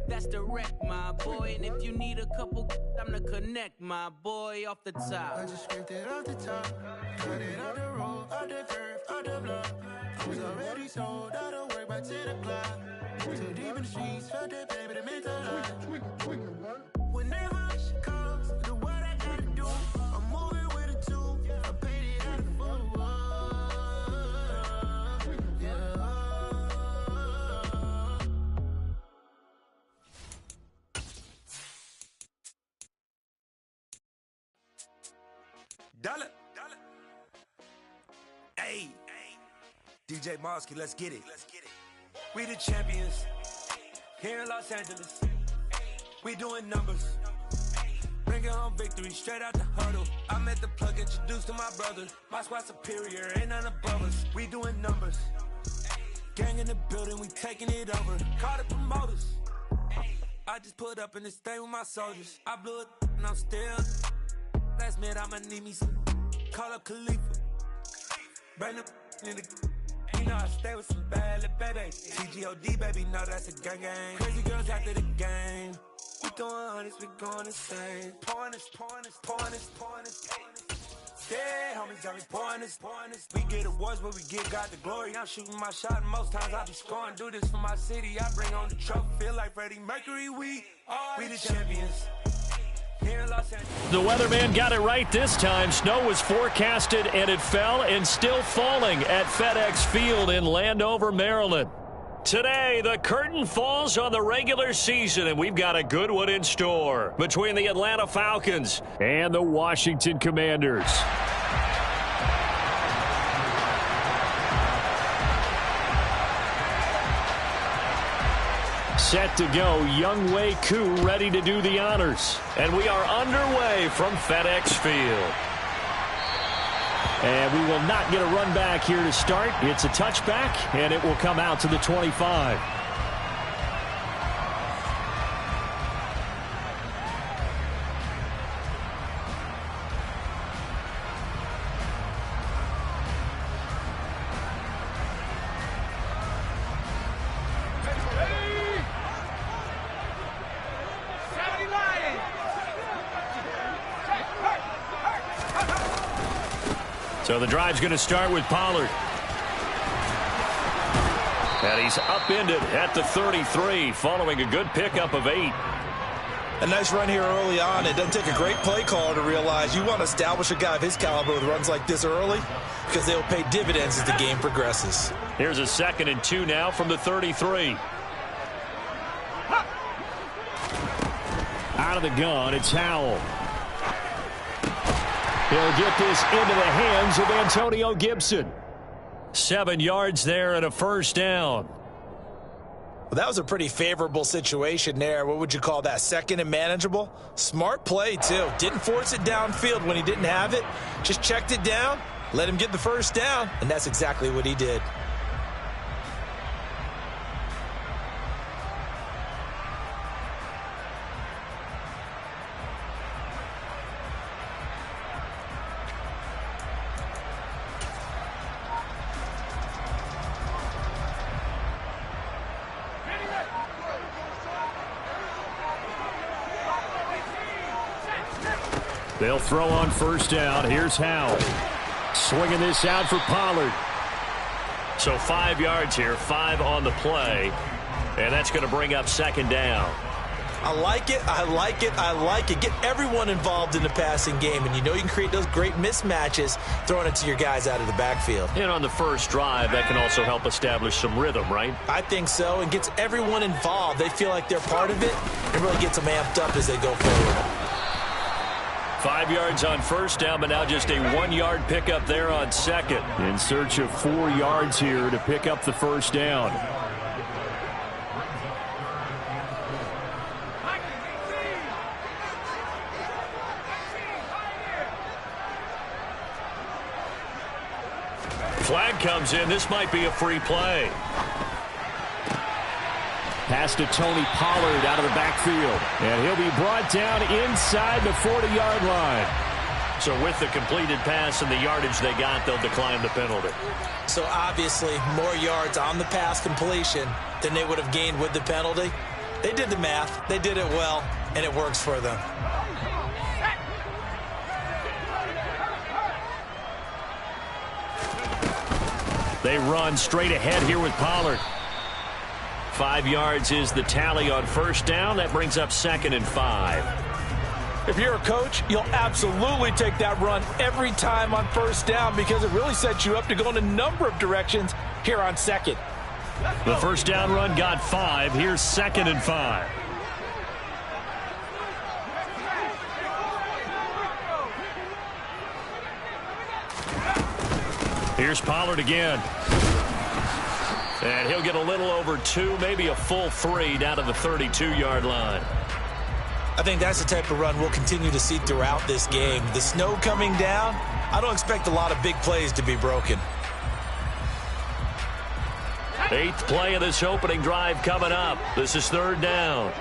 that's direct, my boy. And if you need a couple, I'm the connect, my boy, off the top. I just scraped it off the top, cut it off the road, off the curve, off the block. I was already sold, I don't work by 10 o'clock. Too deep in the streets, felt that pain, but it meant a lot. Whenever she calls, do what I gotta do. I'm moving with a two, I paid it out of full. Dollar. Hey, DJ Mosky, let's get it. We the champions here in Los Angeles. We doing numbers. Bringing home victory straight out the huddle. I met the plug, introduced to my brother. My squad superior, ain't none above us. We doing numbers. Gang in the building, we taking it over. Call the promoters. I just put up in this thing with my soldiers. I blew it and I'm still. Last minute I'ma need me some. Call up Khalifa. Bring up in the. You know I stay with some bad little baby. TGOD baby, know that's a gang gang. Crazy girls after the game. We doing hundreds, we going insane. Pouring this. Yeah, homies got me pouring this. We get awards, but we give God the glory. I'm shooting my shot, and most times I be scoring. Do this for my city, I bring on the trophy. Feel like Freddie Mercury, we the champions. The weatherman got it right this time. Snow was forecasted, and it fell, and still falling at FedEx Field in Landover, Maryland. Today, the curtain falls on the regular season, and we've got a good one in store between the Atlanta Falcons and the Washington Commanders. Set to go, Younghoe Koo ready to do the honors. And we are underway from FedEx Field. And we will not get a run back here to start. It's a touchback, and it will come out to the 25. So the drive's going to start with Pollard. And he's upended at the 33 following a good pickup of 8. A nice run here early on. It doesn't take a great play caller to realize you want to establish a guy of his caliber with runs like this early because they'll pay dividends as the game progresses. Here's a 2nd and 2 now from the 33. Out of the gun, it's Howell. He'll get this into the hands of Antonio Gibson. 7 yards there and a first down. Well, that was a pretty favorable situation there. What would you call that? 2nd and manageable? Smart play, too. Didn't force it downfield when he didn't have it. Just checked it down, let him get the first down, and that's exactly what he did. They'll throw on first down. Here's Howell. Swinging this out for Pollard. So 5 yards here, 5 on the play. And that's going to bring up 2nd down. I like it. Get everyone involved in the passing game. And you know you can create those great mismatches throwing it to your guys out of the backfield. And on the first drive, that can also help establish some rhythm, right? I think so. And gets everyone involved. They feel like they're part of it. It really gets them amped up as they go forward. 5 yards on first down, but now just a 1-yard pickup there on 2nd. In search of 4 yards here to pick up the first down. Flag comes in. This might be a free play. Pass to Tony Pollard out of the backfield. And he'll be brought down inside the 40-yard line. So with the completed pass and the yardage they got, they'll decline the penalty. So obviously more yards on the pass completion than they would have gained with the penalty. They did the math. They did it well, and it works for them. They run straight ahead here with Pollard. 5 yards is the tally on first down. That brings up 2nd and 5. If you're a coach, you'll absolutely take that run every time on first down because it really sets you up to go in a number of directions here on 2nd. The first down run got 5. Here's 2nd and 5. Here's Pollard again. And he'll get a little over 2, maybe a full 3 down to the 32-yard line. I think that's the type of run we'll continue to see throughout this game. The snow coming down, I don't expect a lot of big plays to be broken. 8th play of this opening drive coming up. This is 3rd down.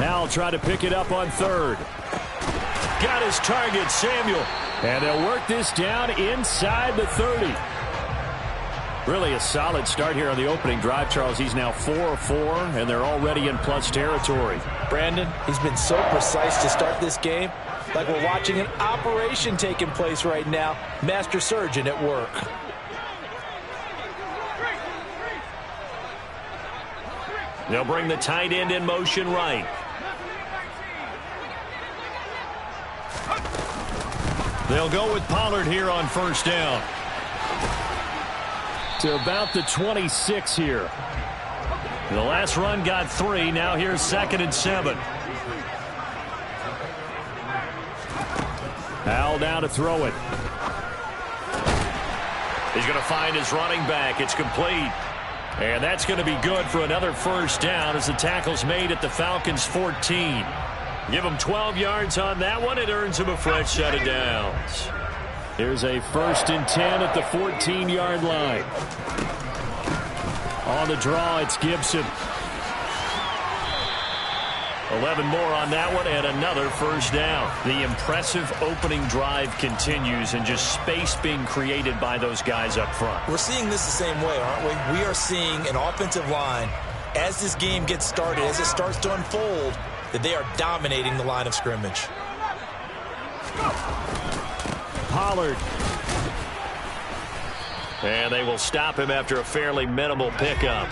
Now I'll try to pick it up on 3rd. Got his target, Samuel. And they'll work this down inside the 30. Really a solid start here on the opening drive, Charles. He's now 4 of 4, and they're already in plus territory. Brandon, he's been so precise to start this game, like we're watching an operation taking place right now. Master surgeon at work. They'll bring the tight end in motion right. They'll go with Pollard here on first down. To about the 26 here. The last run got 3. Now here's 2nd and 7. Al down to throw it. He's going to find his running back. It's complete. And that's going to be good for another first down as the tackle's made at the Falcons' 14. Give him 12 yards on that one. It earns him a fresh set of downs. Here's a 1st and 10 at the 14-yard line. On the draw, it's Gibson. 11 more on that one and another first down. The impressive opening drive continues and just space being created by those guys up front. We're seeing this the same way, aren't we? We are seeing an offensive line, as this game gets started, as it starts to unfold, that they are dominating the line of scrimmage. Pollard. And they will stop him after a fairly minimal pickup.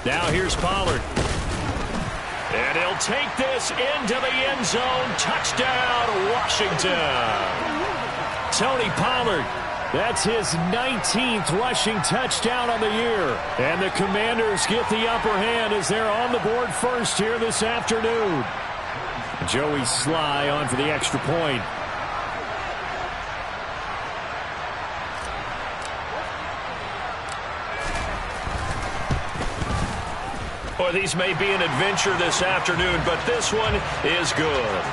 Now here's Pollard. And he'll take this into the end zone. Touchdown, Washington. Tony Pollard, that's his 19th rushing touchdown on the year. And the Commanders get the upper hand as they're on the board first here this afternoon. Joey Sly on for the extra point. Boy, these may be an adventure this afternoon, but this one is good.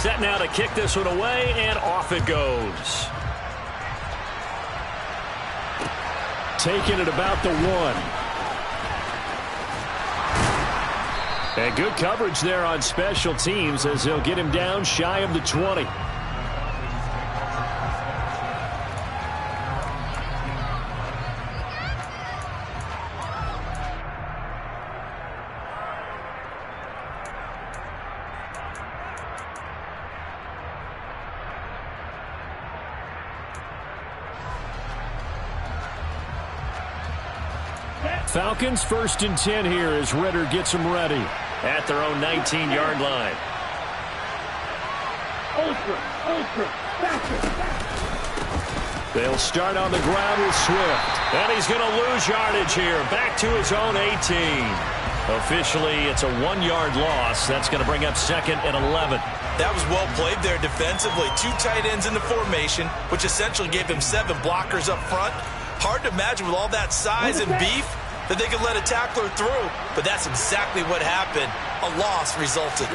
Set now to kick this one away, and off it goes. Taking it about the 1. And good coverage there on special teams as he'll get him down shy of the 20. Falcons 1st and 10 here as Ritter gets them ready at their own 19-yard line. They'll start on the ground with Swift. And he's going to lose yardage here. Back to his own 18. Officially, it's a 1-yard loss. That's going to bring up 2nd and 11. That was well played there defensively. 2 tight ends in the formation, which essentially gave him 7 blockers up front. Hard to imagine with all that size and beef that they could let a tackler through, but that's exactly what happened. A loss resulted.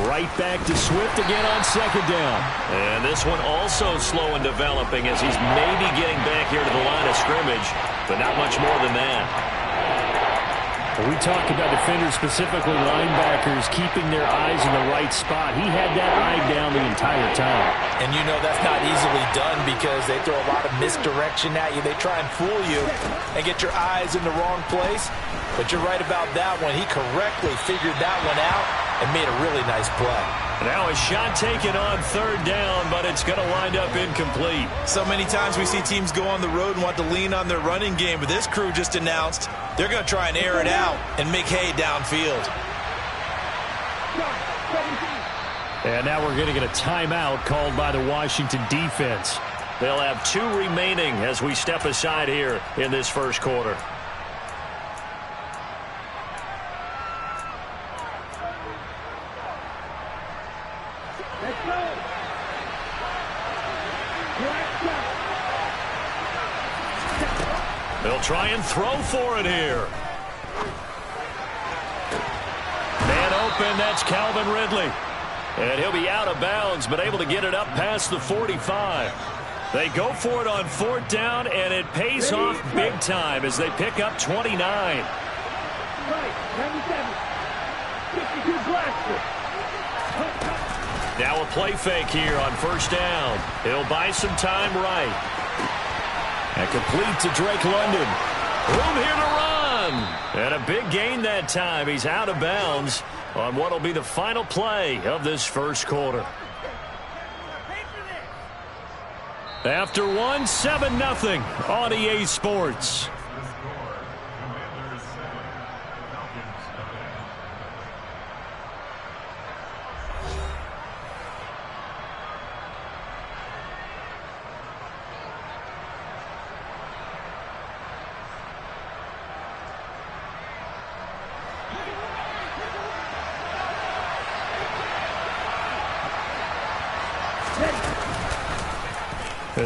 Right back to Swift again on second down. And this one also slow in developing as he's maybe getting back here to the line of scrimmage, but not much more than that. We talk about defenders, specifically linebackers, keeping their eyes in the right spot. He had that eye down the entire time. And you know that's not easily done because they throw a lot of misdirection at you. They try and fool you and get your eyes in the wrong place. But you're right about that one. He correctly figured that one out and made a really nice play. Now a shot taken on third down, but it's going to wind up incomplete. So many times we see teams go on the road and want to lean on their running game, but this crew just announced they're going to try and air it out and make hay downfield. And now we're going to get a timeout called by the Washington defense. They'll have 2 remaining as we step aside here in this first quarter. They'll try and throw for it here. Man open, that's Calvin Ridley. And he'll be out of bounds, but able to get it up past the 45. They go for it on fourth down, and it pays off big time as they pick up 29. Now a play fake here on first down. He'll buy some time right. And complete to Drake London. Room here to run. And a big gain that time. He's out of bounds on what will be the final play of this first quarter. After 7-0 on EA Sports.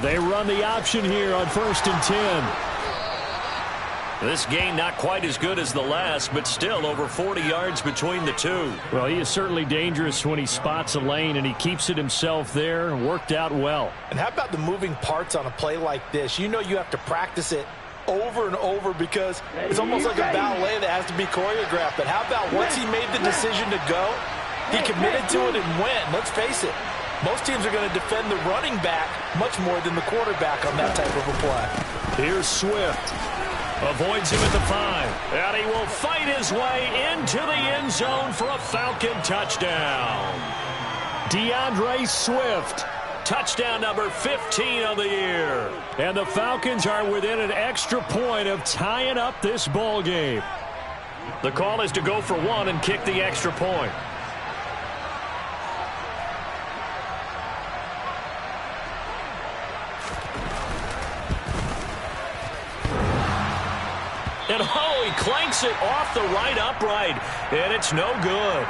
They run the option here on 1st and 10. This gain not quite as good as the last, but still over 40 yards between the two. Well, he is certainly dangerous when he spots a lane, and he keeps it himself there. Worked out well. And how about the moving parts on a play like this? You know you have to practice it over and over because it's almost like a ballet that has to be choreographed. But how about once he made the decision to go, he committed to it and went. Let's face it. Most teams are going to defend the running back much more than the quarterback on that type of a play. Here's Swift. Avoids him at the 5. And he will fight his way into the end zone for a Falcon touchdown. DeAndre Swift. Touchdown number 15 of the year. And the Falcons are within an extra point of tying up this ball game. The call is to go for 1 and kick the extra point. And oh, he clanks it off the right upright, and it's no good.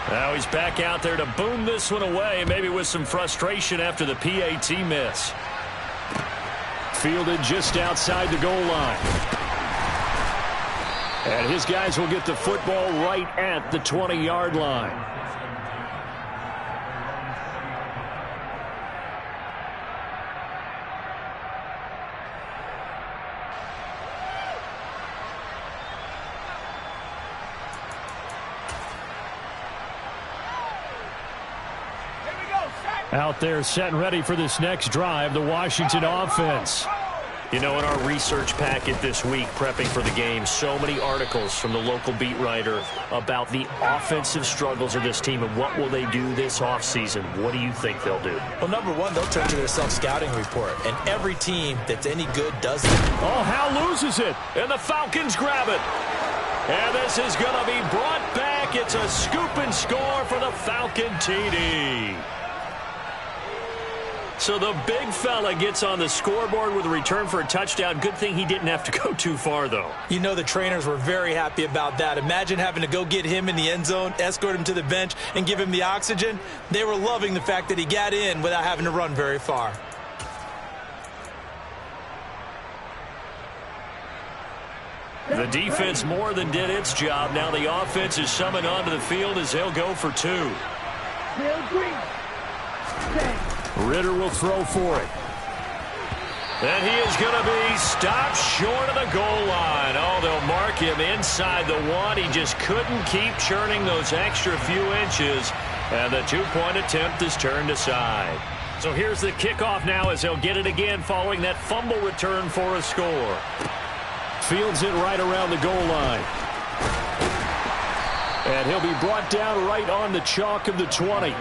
Now he's back out there to boom this one away, maybe with some frustration after the PAT miss. Fielded just outside the goal line. And his guys will get the football right at the 20-yard line. Out there set and ready for this next drive, the Washington offense. You know, in our research packet this week, prepping for the game, so many articles from the local beat writer about the offensive struggles of this team and what will they do this offseason. What do you think they'll do? Well, number one, they'll turn to their self-scouting report, and every team that's any good does that. Oh, Hal loses it, and the Falcons grab it. And this is going to be brought back. It's a scoop and score for the Falcon TD. So the big fella gets on the scoreboard with a return for a touchdown. Good thing he didn't have to go too far, though. You know the trainers were very happy about that. Imagine having to go get him in the end zone, escort him to the bench, and give him the oxygen. They were loving the fact that he got in without having to run very far. The defense more than did its job. Now the offense is summoned onto the field as they'll go for 2. Ritter will throw for it. And he is going to be stopped short of the goal line. Oh, they'll mark him inside the 1. He just couldn't keep churning those extra few inches. And the 2-point attempt is turned aside. So here's the kickoff now as they'll get it again following that fumble return for a score. Fields it right around the goal line. And he'll be brought down right on the chalk of the 20.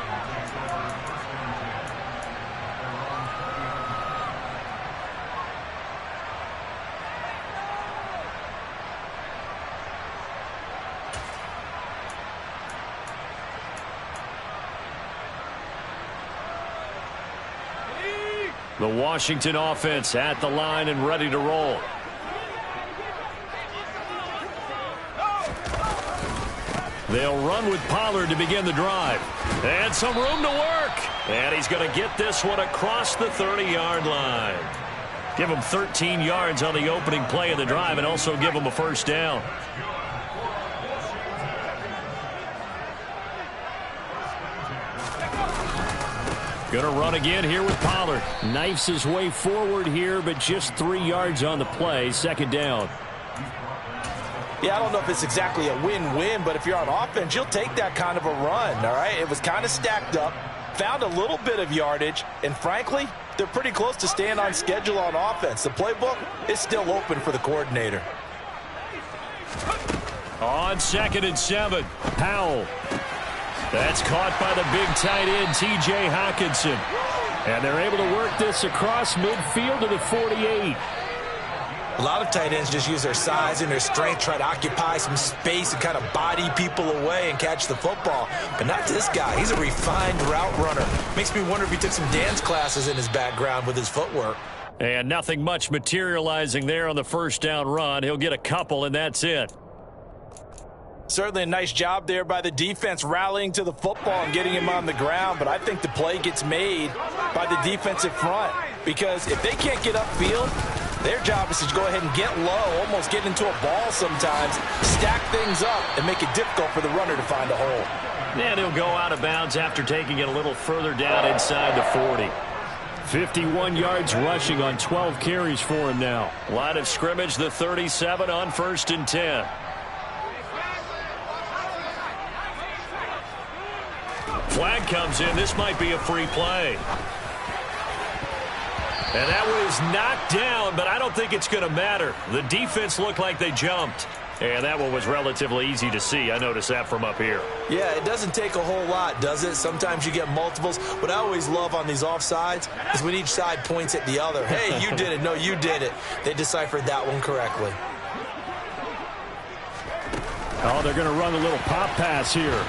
The Washington offense at the line and ready to roll. They'll run with Pollard to begin the drive. And some room to work. And he's going to get this one across the 30-yard line. Give him 13 yards on the opening play of the drive and also give him a first down. Going to run again here with Pollard. Knifes his way forward here, but just 3 yards on the play. Second down. Yeah, I don't know if it's exactly a win-win, but if you're on offense, you'll take that kind of a run, all right? It was kind of stacked up, found a little bit of yardage, and frankly, they're pretty close to staying on schedule on offense. The playbook is still open for the coordinator. On 2nd and 7, Powell. That's caught by the big tight end, T.J. Hockenson. And they're able to work this across midfield to the 48. A lot of tight ends just use their size and their strength, try to occupy some space and kind of body people away and catch the football. But not this guy. He's a refined route runner. Makes me wonder if he took some dance classes in his background with his footwork. And nothing much materializing there on the first down run. He'll get a couple, and that's it. Certainly a nice job there by the defense rallying to the football and getting him on the ground, but I think the play gets made by the defensive front because if they can't get upfield, their job is to go ahead and get low, almost get into a ball sometimes, stack things up, and make it difficult for the runner to find a hole. And he'll go out of bounds after taking it a little further down inside the 40. 51 yards rushing on 12 carries for him now. Line of scrimmage, the 37 on 1st and 10. Flag comes in. This might be a free play. And that one is knocked down, but I don't think it's going to matter. The defense looked like they jumped. And that one was relatively easy to see. I noticed that from up here. Yeah, it doesn't take a whole lot, does it? Sometimes you get multiples. What I always love on these offsides is when each side points at the other. Hey, you did it. No, you did it. They deciphered that one correctly. Oh, they're going to run a little pop pass here.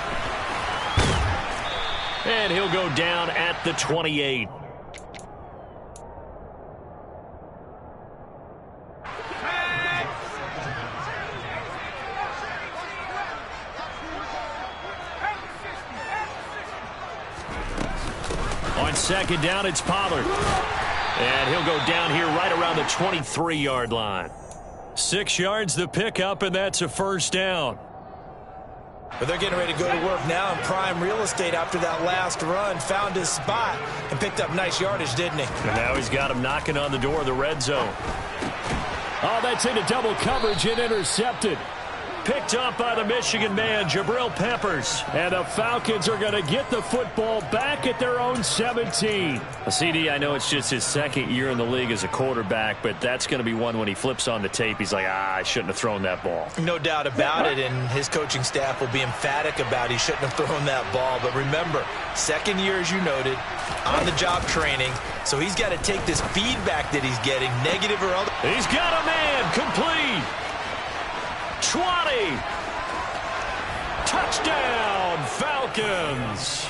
And he'll go down at the 28. On 2nd down, it's Pollard. And he'll go down here right around the 23-yard line. 6 yards the pickup, and that's a first down. But they're getting ready to go to work now in prime real estate after that last run. Found his spot and picked up nice yardage, didn't he? And now he's got him knocking on the door of the red zone. Oh, that's into double coverage and intercepted. Picked up by the Michigan man, Jabril Peppers. And the Falcons are going to get the football back at their own 17. CD, I know it's just his 2nd year in the league as a quarterback, but that's going to be one when he flips on the tape. He's like, I shouldn't have thrown that ball. No doubt about it, and his coaching staff will be emphatic about he shouldn't have thrown that ball. But remember, 2nd year, as you noted, on-the-job training, so he's got to take this feedback that he's getting, negative or other. He's got a man, complete. 20. Touchdown, Falcons.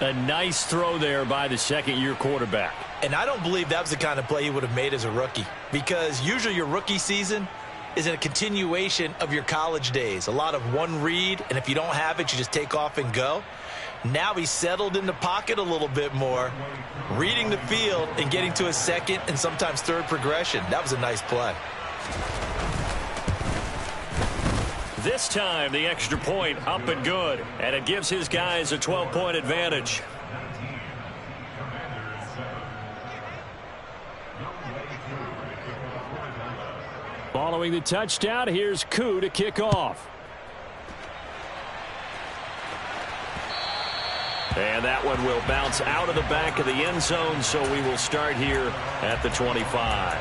A nice throw there by the second-year quarterback. And I don't believe that was the kind of play he would have made as a rookie, because usually your rookie season is a continuation of your college days. A lot of one read, and if you don't have it, you just take off and go. Now he's settled in the pocket a little bit more, reading the field and getting to a second and sometimes third progression. That was a nice play. This time, the extra point up and good, and it gives his guys a 12-point advantage. Following the touchdown, here's Koo to kick off. And that one will bounce out of the back of the end zone, so we will start here at the 25.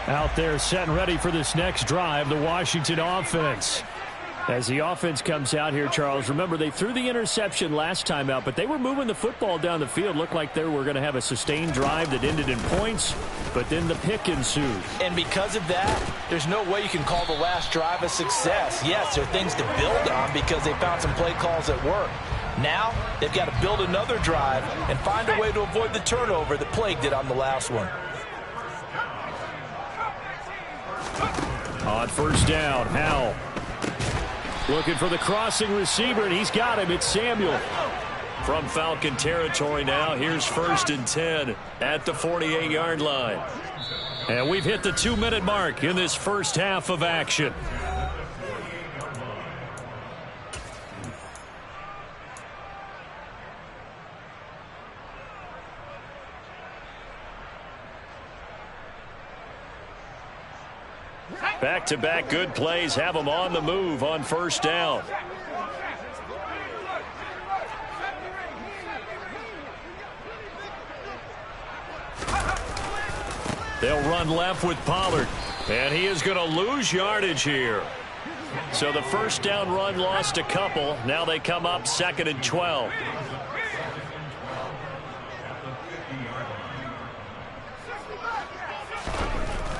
Out there set and ready for this next drive, the Washington offense. As the offense comes out here, Charles, remember they threw the interception last time out, but they were moving the football down the field. Looked like they were going to have a sustained drive that ended in points, but then the pick ensued. And because of that, there's no way you can call the last drive a success. Yes, there are things to build on because they found some play calls that work. Now they've got to build another drive and find a way to avoid the turnover that plagued it on the last one. On first down, Howell looking for the crossing receiver, and he's got him. It's Samuel. From Falcon territory now, here's 1st and 10 at the 48-yard line. And we've hit the 2-minute mark in this first half of action. Back-to-back good plays have them on the move on first down. They'll run left with Pollard, and he is going to lose yardage here. So the first down run lost a couple. Now they come up 2nd and 12.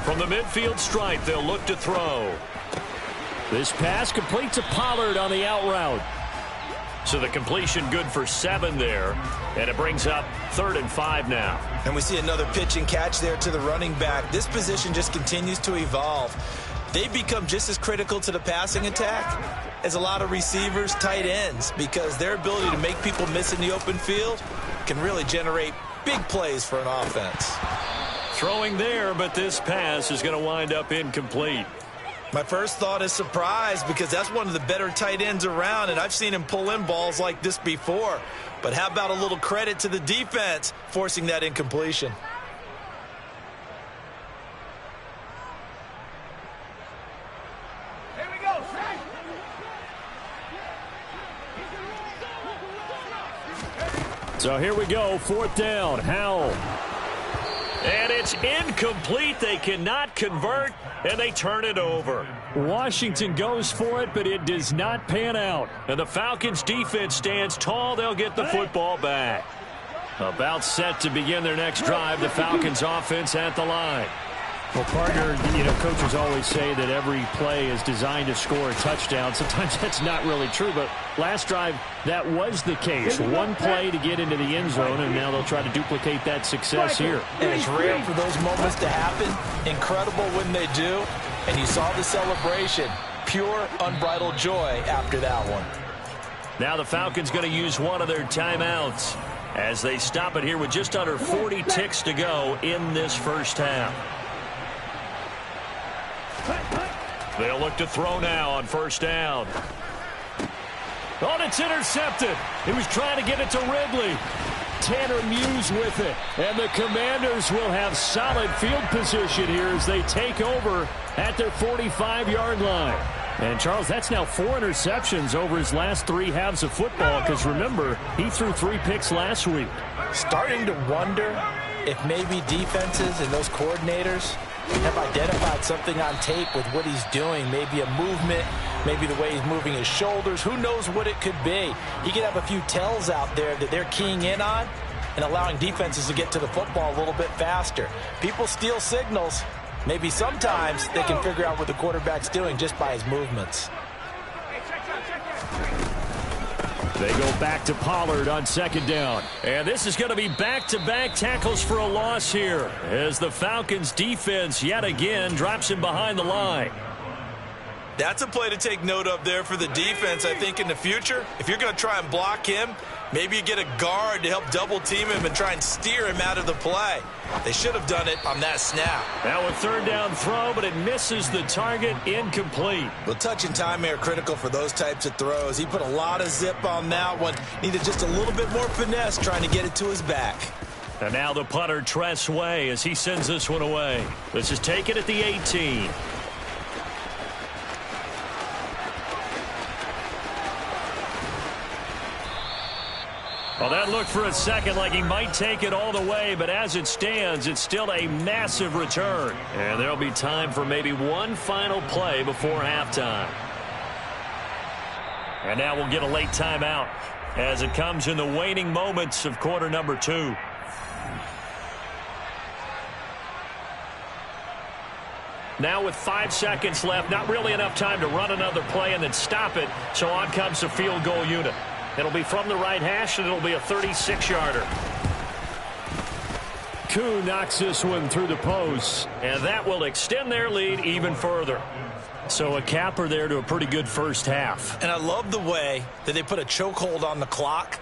From the midfield stripe, they'll look to throw. This pass complete to Pollard on the out route. So the completion good for 7 there, and it brings up 3rd and 5 now. And we see another pitch and catch there to the running back. This position just continues to evolve. They become just as critical to the passing attack as a lot of receivers, tight ends, because their ability to make people miss in the open field can really generate big plays for an offense. Throwing there, but this pass is going to wind up incomplete. My first thought is surprise, because that's one of the better tight ends around, and I've seen him pull in balls like this before. But how about a little credit to the defense forcing that incompletion? Here we go. So here we go, 4th down, Howell. And it's incomplete. They cannot convert, and they turn it over. Washington goes for it, but it does not pan out. And the Falcons' defense stands tall. They'll get the football back. About set to begin their next drive, the Falcons' offense at the line. Well, partner, coaches always say that every play is designed to score a touchdown. Sometimes that's not really true, but last drive, that was the case. One play to get into the end zone, and now they'll try to duplicate that success here. And it's rare for those moments to happen. Incredible when they do. And you saw the celebration. Pure, unbridled joy after that one. Now the Falcons going to use one of their timeouts as they stop it here with just under 40 ticks to go in this first half. They'll look to throw now on first down. Oh, it's intercepted. He was trying to get it to Ridley. Tanner Muse with it. And the Commanders will have solid field position here as they take over at their 45-yard line. And, Charles, that's now 4 interceptions over his last 3 halves of football, because, remember, he threw 3 picks last week. Starting to wonder if maybe defenses and those coordinators have identified something on tape with what he's doing. Maybe a movement, maybe the way he's moving his shoulders. Who knows what it could be? He could have a few tells out there that they're keying in on and allowing defenses to get to the football a little bit faster. People steal signals. Maybe sometimes they can figure out what the quarterback's doing just by his movements. They go back to Pollard on second down. And this is going to be back-to-back tackles for a loss here as the Falcons defense yet again drops him behind the line. That's a play to take note of there for the defense, I think, in the future. If you're going to try and block him, maybe you get a guard to help double-team him and try and steer him out of the play. They should have done it on that snap. Now a third down throw, but it misses the target, incomplete. Well, touch and time are critical for those types of throws. He put a lot of zip on that one. Needed just a little bit more finesse trying to get it to his back. And now the punter, Tress Way, as he sends this one away. This is taken at the 18. Well, that looked for a second like he might take it all the way, but as it stands, it's still a massive return. And there'll be time for maybe one final play before halftime. And now we'll get a late timeout as it comes in the waning moments of quarter number 2. Now with 5 seconds left, not really enough time to run another play and then stop it, so on comes the field goal unit. It'll be from the right hash, and it'll be a 36-yarder. Koo knocks this one through the post. And that will extend their lead even further. So a capper there to a pretty good first half. And I love the way that they put a chokehold on the clock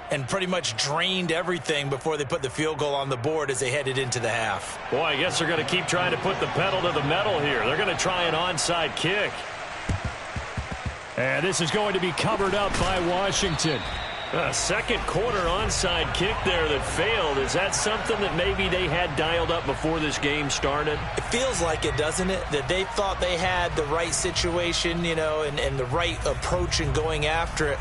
and pretty much drained everything before they put the field goal on the board as they headed into the half. Boy, I guess they're going to keep trying to put the pedal to the metal here. They're going to try an onside kick. And this is going to be covered up by Washington. A second quarter onside kick there that failed. Is that something that maybe they had dialed up before this game started? It feels like it, doesn't it? That they thought they had the right situation, you know, and the right approach in going after it.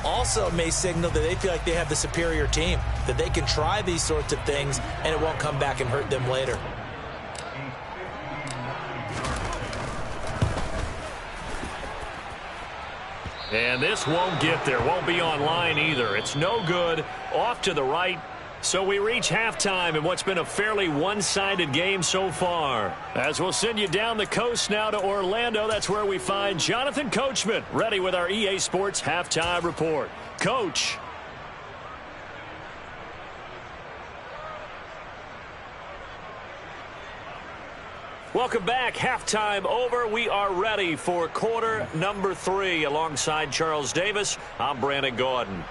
Also may signal that they feel like they have the superior team, that they can try these sorts of things and it won't come back and hurt them later. And this won't get there, won't be online either. It's no good, off to the right. So we reach halftime in what's been a fairly one-sided game so far. As we'll send you down the coast now to Orlando, that's where we find Jonathan Coachman, ready with our EA Sports Halftime Report. Coach. Welcome back. Halftime over. We are ready for quarter number 3. Alongside Charles Davis, I'm Brandon Gordon.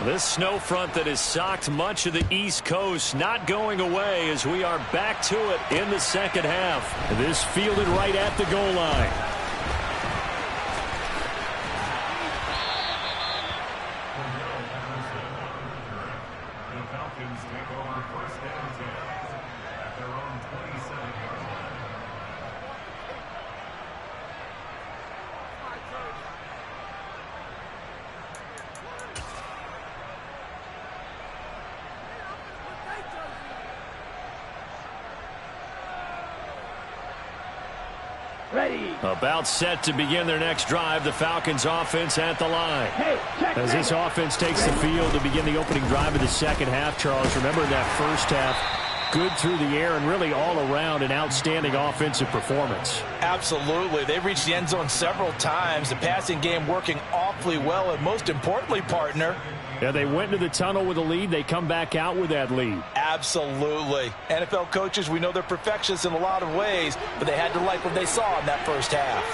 This snow front that has socked much of the East Coast not going away as we are back to it in the second half. This fielded right at the goal line. The Falcons take over first and 10 at their own 27-yard line. About set to begin their next drive. The Falcons offense at the line. As this offense takes the field to begin the opening drive of the second half, Charles, remember in that first half, good through the air and really all around an outstanding offensive performance. Absolutely. They reached the end zone several times. The passing game working awfully well. And most importantly, partner, yeah, they went into the tunnel with a lead. They come back out with that lead. Absolutely. NFL coaches, we know they're perfectionists in a lot of ways, but they had to like what they saw in that first half.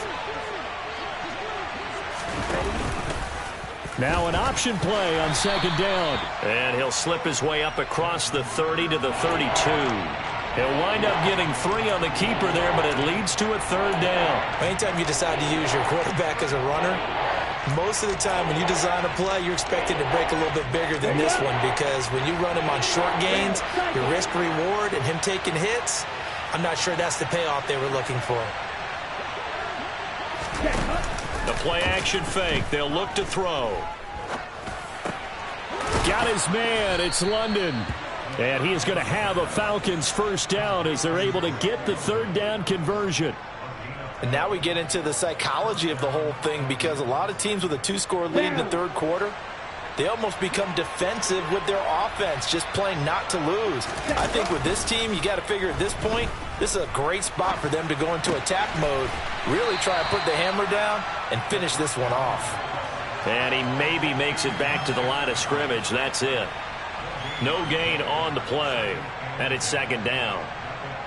Now an option play on second down. And he'll slip his way up across the 30 to the 32. He'll wind up getting 3 on the keeper there, but it leads to a third down. Anytime you decide to use your quarterback as a runner, most of the time when you design a play, you're expected to break a little bit bigger than this one, because when you run him on short gains, your risk-reward and him taking hits, I'm not sure that's the payoff they were looking for. The play action fake. They'll look to throw. Got his man. It's London. And he is going to have a Falcons first down as they're able to get the third down conversion. And now we get into the psychology of the whole thing, because a lot of teams with a 2-score lead in the third quarter, they almost become defensive with their offense, just playing not to lose. I think with this team, you got to figure at this point, this is a great spot for them to go into attack mode, really try and put the hammer down and finish this one off. And he maybe makes it back to the line of scrimmage. That's it. No gain on the play, and it's second down.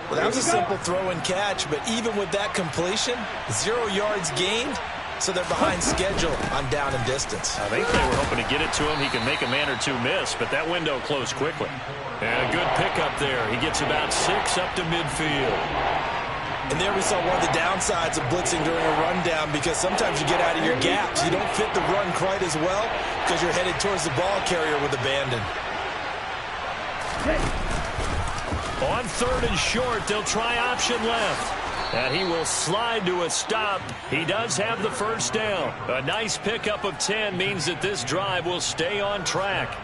Well, that was a simple throw and catch, but even with that completion, 0 yards gained, so they're behind schedule on down and distance. I think they were hoping to get it to him. He can make a man or two miss, but that window closed quickly. And a good pickup there. He gets about 6 up to midfield. And there we saw one of the downsides of blitzing during a rundown, because sometimes you get out of your gaps. You don't fit the run quite as well because you're headed towards the ball carrier with abandon. On third and short, they'll try option left. And he will slide to a stop. He does have the first down. A nice pickup of 10 means that this drive will stay on track.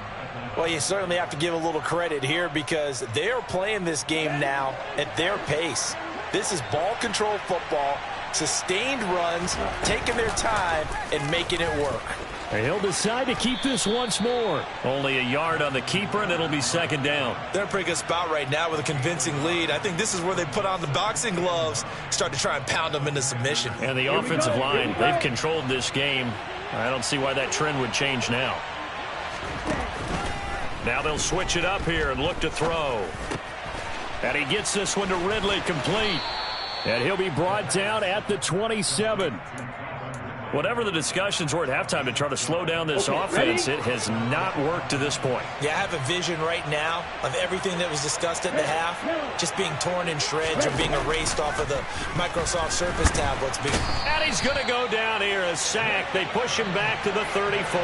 Well, you certainly have to give a little credit here, because they're playing this game now at their pace. This is ball control football, sustained runs, taking their time and making it work. And he'll decide to keep this once more. Only a yard on the keeper, and it'll be second down. They're in a pretty good spot right now with a convincing lead. I think this is where they put on the boxing gloves, start to try and pound them into submission. And the offensive line, they've controlled this game. I don't see why that trend would change now. Now they'll switch it up here and look to throw. And he gets this one to Ridley, complete. And he'll be brought down at the 27. Whatever the discussions were at halftime to try to slow down this offense, it has not worked to this point. Yeah, I have a vision right now of everything that was discussed at the half just being torn in shreds or being erased off of the Microsoft Surface tablets. And he's going to go down here, a sack. They push him back to the 34.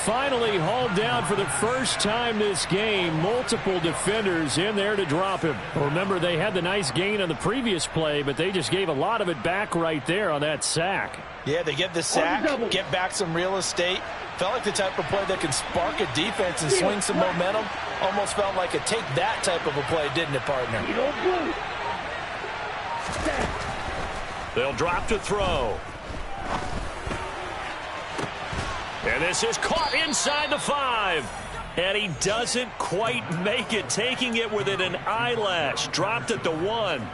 Finally hauled down for the first time this game. Multiple defenders in there to drop him. Remember, they had the nice gain on the previous play, but they just gave a lot of it back right there on that sack. Yeah, they get the sack, get back some real estate. Felt like the type of play that can spark a defense and swing some momentum. Almost felt like a take that type of a play, didn't it, partner? They'll drop to throw. And this is caught inside the 5. And he doesn't quite make it, taking it within an eyelash. Dropped at the 1.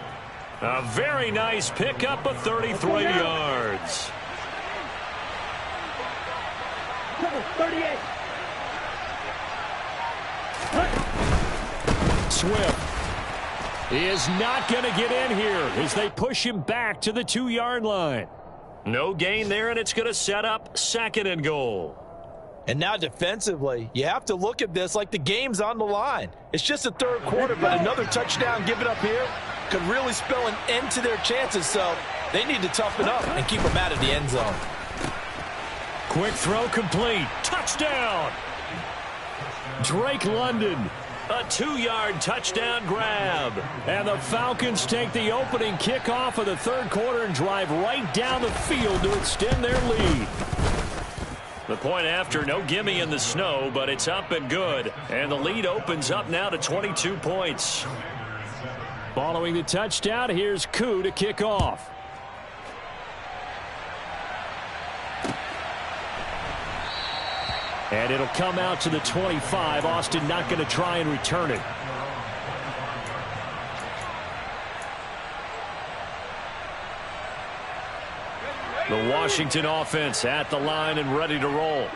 A very nice pickup of 33 yards. 38. Swift. He is not going to get in here as they push him back to the 2-yard line. No gain there, and it's going to set up second and goal. And now defensively, you have to look at this like the game's on the line. It's just the third quarter, but another touchdown given up here could really spell an end to their chances. So they need to toughen up and keep them out of the end zone. Quick throw complete. Touchdown! Drake London. A 2-yard touchdown grab. And the Falcons take the opening kickoff of the third quarter and drive right down the field to extend their lead. The point after, no gimme in the snow, but it's up and good. And the lead opens up now to 22 points. Following the touchdown, here's Koo to kick off. And it'll come out to the 25. Austin not going to try and return it. The Washington offense at the line and ready to roll.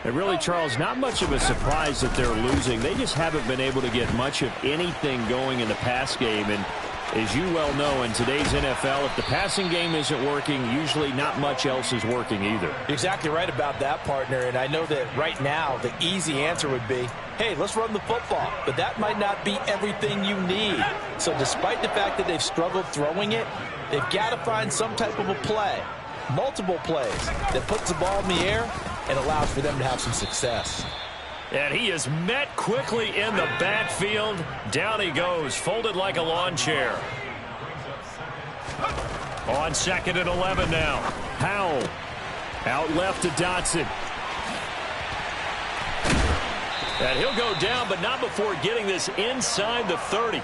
And really, Charles, not much of a surprise that they're losing. They just haven't been able to get much of anything going in the pass game. And as you well know, in today's NFL, if the passing game isn't working, usually not much else is working either. You're exactly right about that, partner. And I know that right now the easy answer would be, hey, let's run the football. But that might not be everything you need. So despite the fact that they've struggled throwing it, they've got to find some type of a play, multiple plays, that puts the ball in the air and allows for them to have some success. And he is met quickly in the backfield. Down he goes, folded like a lawn chair. On second and 11 now. Powell. Out left to Dotson. And he'll go down, but not before getting this inside the 30.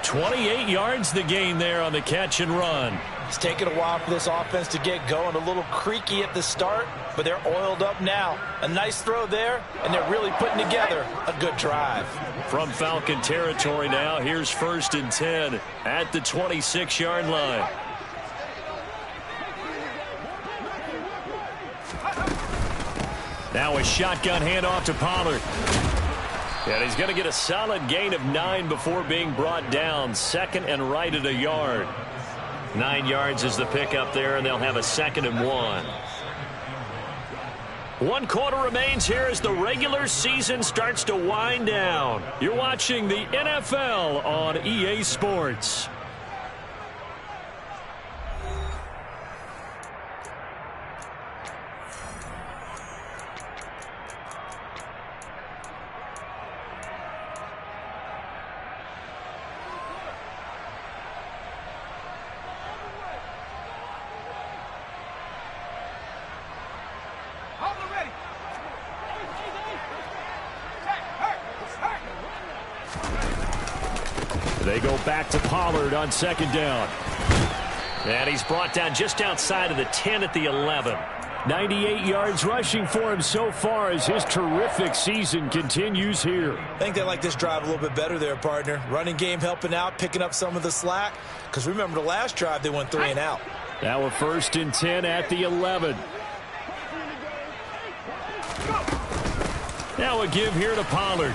28 yards the gain there on the catch and run. It's taken a while for this offense to get going. A little creaky at the start, but they're oiled up now. A nice throw there, and they're really putting together a good drive. From Falcon territory now, here's 1st and 10 at the 26-yard line. Now a shotgun handoff to Pollard. And he's going to get a solid gain of 9 before being brought down. 2nd and right at a yard. 9 yards is the pickup there, and they'll have a 2nd and 1. 1 quarter remains here as the regular season starts to wind down. You're watching the NFL on EA Sports. They go back to Pollard on 2nd down. And he's brought down just outside of the 10 at the 11. 98 yards rushing for him so far as his terrific season continues here. I think they like this drive a little bit better there, partner. Running game helping out, picking up some of the slack. Because remember the last drive, they went 3 and out. Now a 1st and 10 at the 11. Now a give here to Pollard.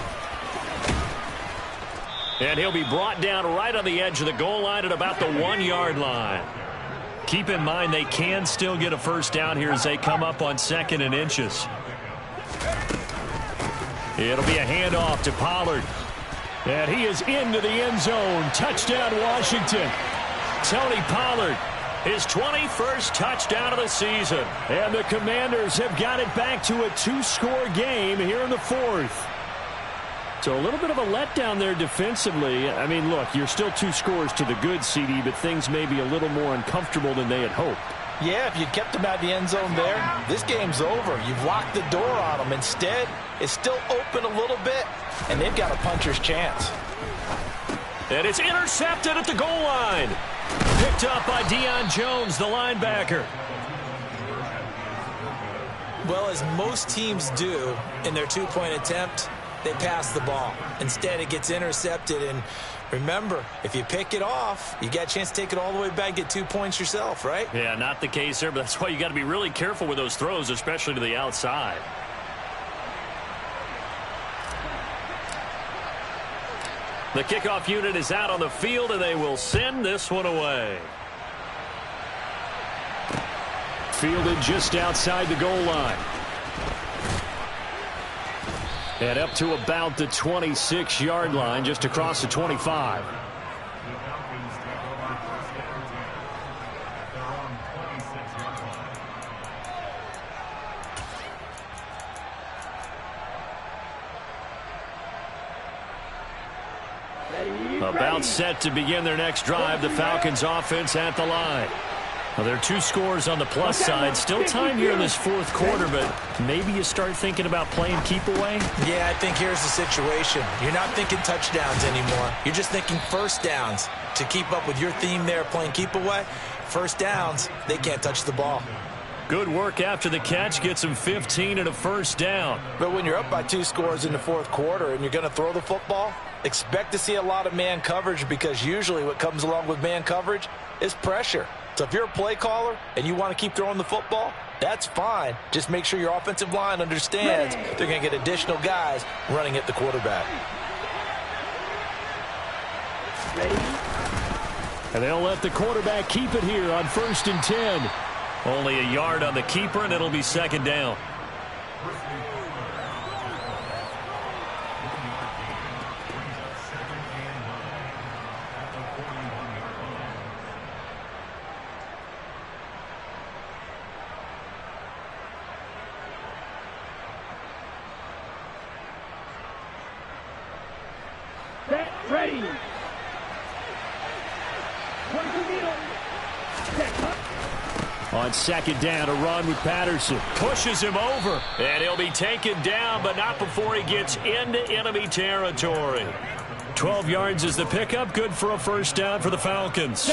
And he'll be brought down right on the edge of the goal line at about the 1-yard line. Keep in mind they can still get a 1st down here as they come up on 2nd and inches. It'll be a handoff to Pollard. And he is into the end zone. Touchdown, Washington. Tony Pollard, his 21st touchdown of the season. And the Commanders have got it back to a 2-score game here in the 4th. So a little bit of a letdown there defensively. I mean, look, you're still 2 scores to the good, CD, but things may be a little more uncomfortable than they had hoped. Yeah, if you kept them out of the end zone there, this game's over. You've locked the door on them. Instead, it's still open a little bit, and they've got a puncher's chance. And it's intercepted at the goal line. Picked up by Deion Jones, the linebacker. Well, as most teams do in their 2-point attempt, they pass the ball. Instead, it gets intercepted. And remember, if you pick it off, you got a chance to take it all the way back, get 2 points yourself, right? Yeah, not the case there, but that's why you got to be really careful with those throws, especially to the outside. The kickoff unit is out on the field, and they will send this one away. Fielded just outside the goal line. And up to about the 26-yard line, just across the 25. About set to begin their next drive. The Falcons offense at the line. Well, there are 2 scores on the plus side. Still time here in this 4th quarter, but maybe you start thinking about playing keep away? Yeah, I think here's the situation. You're not thinking touchdowns anymore. You're just thinking 1st downs. To keep up with your theme there, playing keep away, 1st downs, they can't touch the ball. Good work after the catch. Gets him 15 and a 1st down. But when you're up by 2 scores in the 4th quarter and you're going to throw the football, expect to see a lot of man coverage, because usually what comes along with man coverage is pressure. So if you're a play caller and you want to keep throwing the football, that's fine. Just make sure your offensive line understands they're going to get additional guys running at the quarterback. And they'll let the quarterback keep it here on 1st and 10. Only a yard on the keeper, and it'll be 2nd down. Ready. On second down, a run with Patterson. Pushes him over. And he'll be taken down, but not before he gets into enemy territory. 12 yards is the pickup. Good for a first down for the Falcons.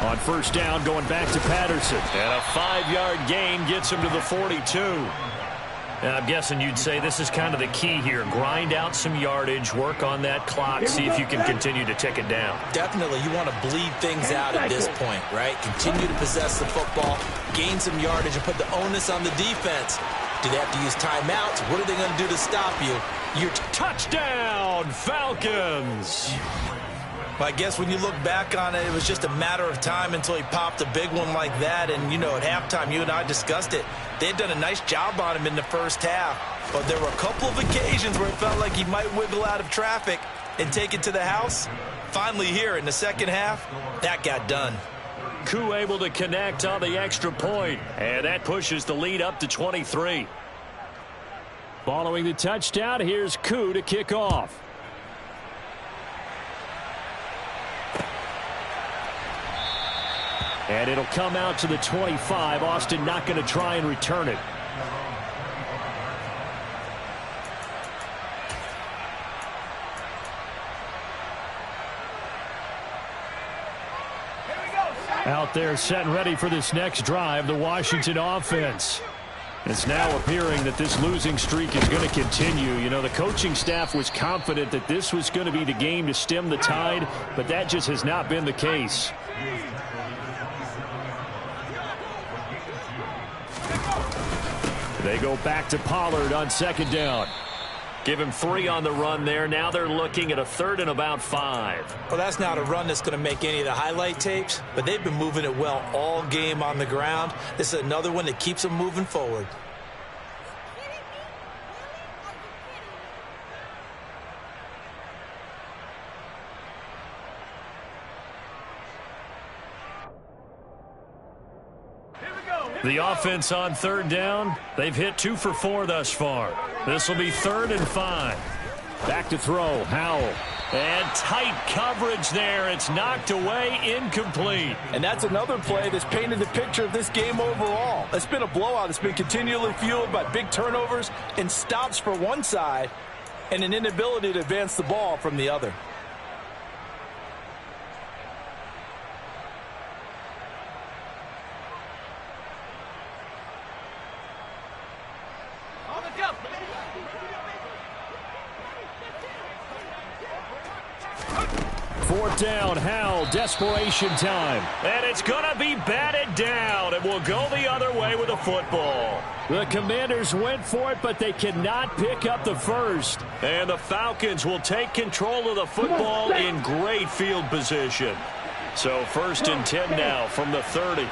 On first down, going back to Patterson. And a 5-yard gain gets him to the 42. And I'm guessing you'd say this is kind of the key here. Grind out some yardage, work on that clock, see if you can continue to tick it down. Definitely. You want to bleed things out at this point, right? Continue to possess the football, gain some yardage, and put the onus on the defense. Do they have to use timeouts? What are they going to do to stop you? Your touchdown, Falcons! I guess when you look back on it, it was just a matter of time until he popped a big one like that. And, you know, at halftime, you and I discussed it. They had done a nice job on him in the first half. But there were a couple of occasions where it felt like he might wiggle out of traffic and take it to the house. Finally here in the second half, that got done. Koo able to connect on the extra point. And that pushes the lead up to 23. Following the touchdown, here's Koo to kick off. And it'll come out to the 25. Austin not going to try and return it. Out there set and ready for this next drive, the Washington offense. It's now appearing that this losing streak is going to continue. You know, the coaching staff was confident that this was going to be the game to stem the tide, but that just has not been the case. They go back to Pollard on second down. Give him 3 on the run there. Now they're looking at a 3rd and about 5. Well, that's not a run that's going to make any of the highlight tapes, but they've been moving it well all game on the ground. This is another one that keeps them moving forward. The offense on 3rd down. They've hit 2 for 4 thus far. This will be 3rd and 5. Back to throw, Howell. And tight coverage there. It's knocked away, incomplete. And that's another play that's painted the picture of this game overall. It's been a blowout. It's been continually fueled by big turnovers and stops for one side and an inability to advance the ball from the other. Fourth down, Howell, desperation time. And it's going to be batted down. It will go the other way with the football. The Commanders went for it, but they cannot pick up the first. And the Falcons will take control of the football in great field position. So 1st and 10 now from the 30.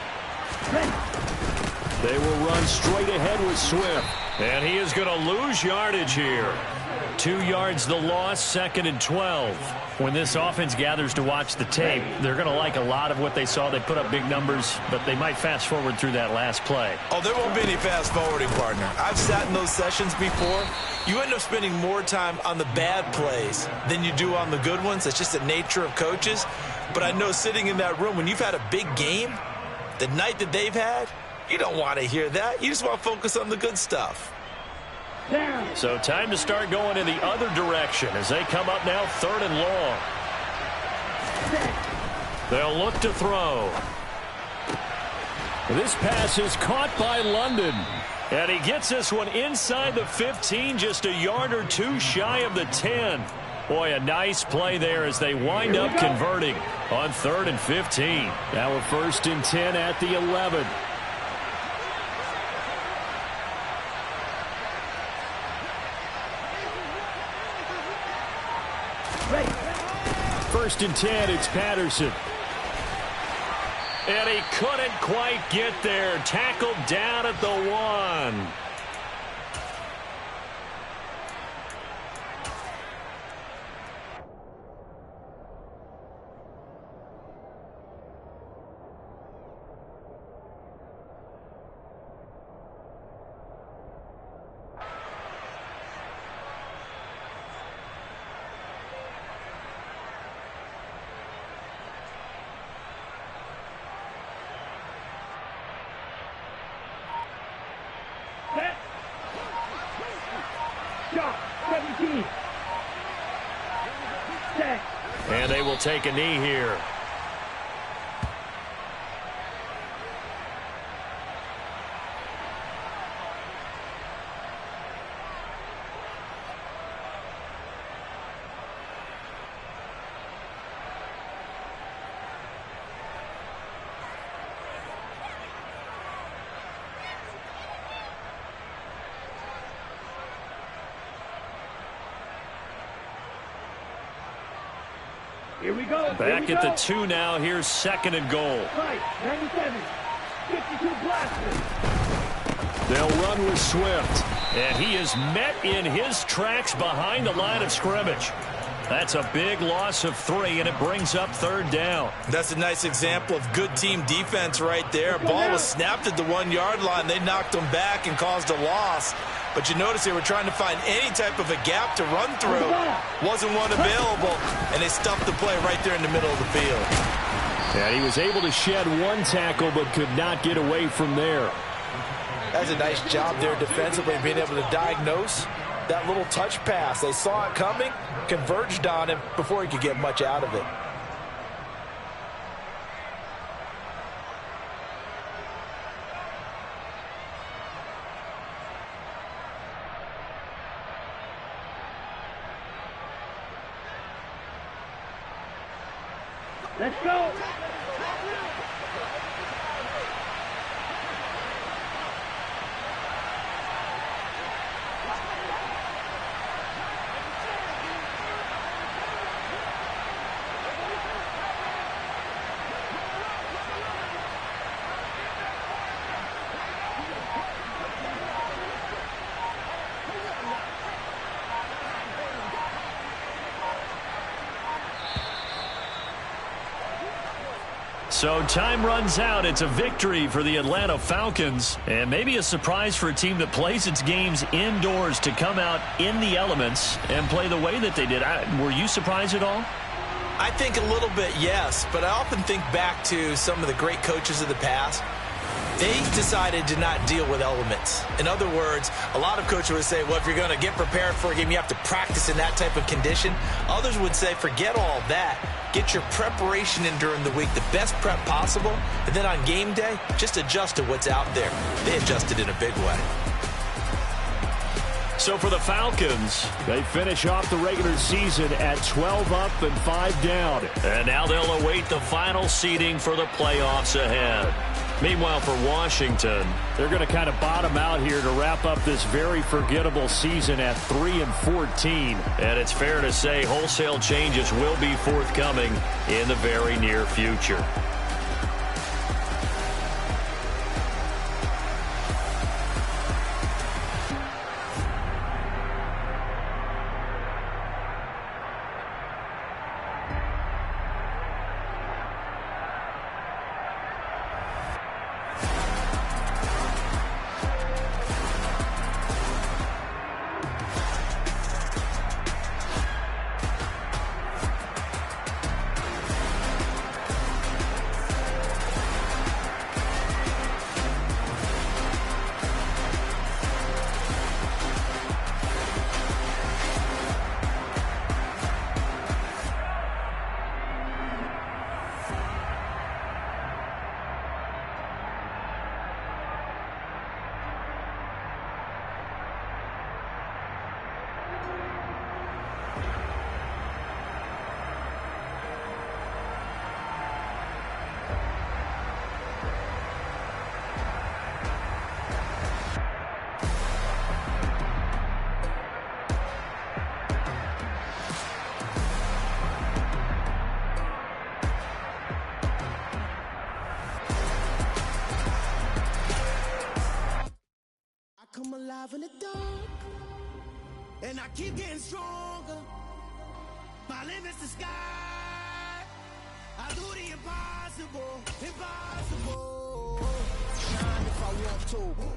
They will run straight ahead with Swift. And he is going to lose yardage here. 2 yards the loss, 2nd and 12. When this offense gathers to watch the tape, they're going to like a lot of what they saw. They put up big numbers, but they might fast forward through that last play. Oh, there won't be any fast forwarding, partner. I've sat in those sessions before. You end up spending more time on the bad plays than you do on the good ones. It's just the nature of coaches. But I know sitting in that room, when you've had a big game, the night that they've had, you don't want to hear that. You just want to focus on the good stuff. So time to start going in the other direction as they come up now 3rd and long. They'll look to throw. This pass is caught by London. And he gets this one inside the 15, just a yard or 2 shy of the 10. Boy, a nice play there as they wind up converting on 3rd and 15. Now a 1st and 10 at the 11. First and 10, it's Patterson. And he couldn't quite get there. Tackled down at the 1. will take a knee here. Here we go. Back at the 2 now. Here's 2nd and goal. Right, 97. 52 blasters. They'll run with Swift. And he is met in his tracks behind the line of scrimmage. That's a big loss of 3, and it brings up 3rd down. That's a nice example of good team defense right there. Ball was snapped at the 1-yard line. They knocked him back and caused a loss. But you notice they were trying to find any type of a gap to run through. Wasn't one available, and they stuffed the play right there in the middle of the field. And he was able to shed 1 tackle but could not get away from there. That's a nice job there defensively, being able to diagnose that little touch pass. They saw it coming, converged on him before he could get much out of it. Let's go. So time runs out. It's a victory for the Atlanta Falcons, and maybe a surprise for a team that plays its games indoors to come out in the elements and play the way that they did. Were you surprised at all? I think a little bit, yes, but I often think back to some of the great coaches of the past. They decided to not deal with elements. In other words, a lot of coaches would say, well, if you're going to get prepared for a game, you have to practice in that type of condition. Others would say, forget all that. Get your preparation in during the week, the best prep possible, and then on game day, just adjust to what's out there. They adjusted in a big way. So for the Falcons, they finish off the regular season at 12 up and 5 down. And now they'll await the final seeding for the playoffs ahead. Meanwhile, for Washington, they're going to kind of bottom out here to wrap up this very forgettable season at 3-14. And it's fair to say wholesale changes will be forthcoming in the very near future. Come alive in the dark, and I keep getting stronger. My limit's the sky. I do the impossible, impossible. Shine if I want to.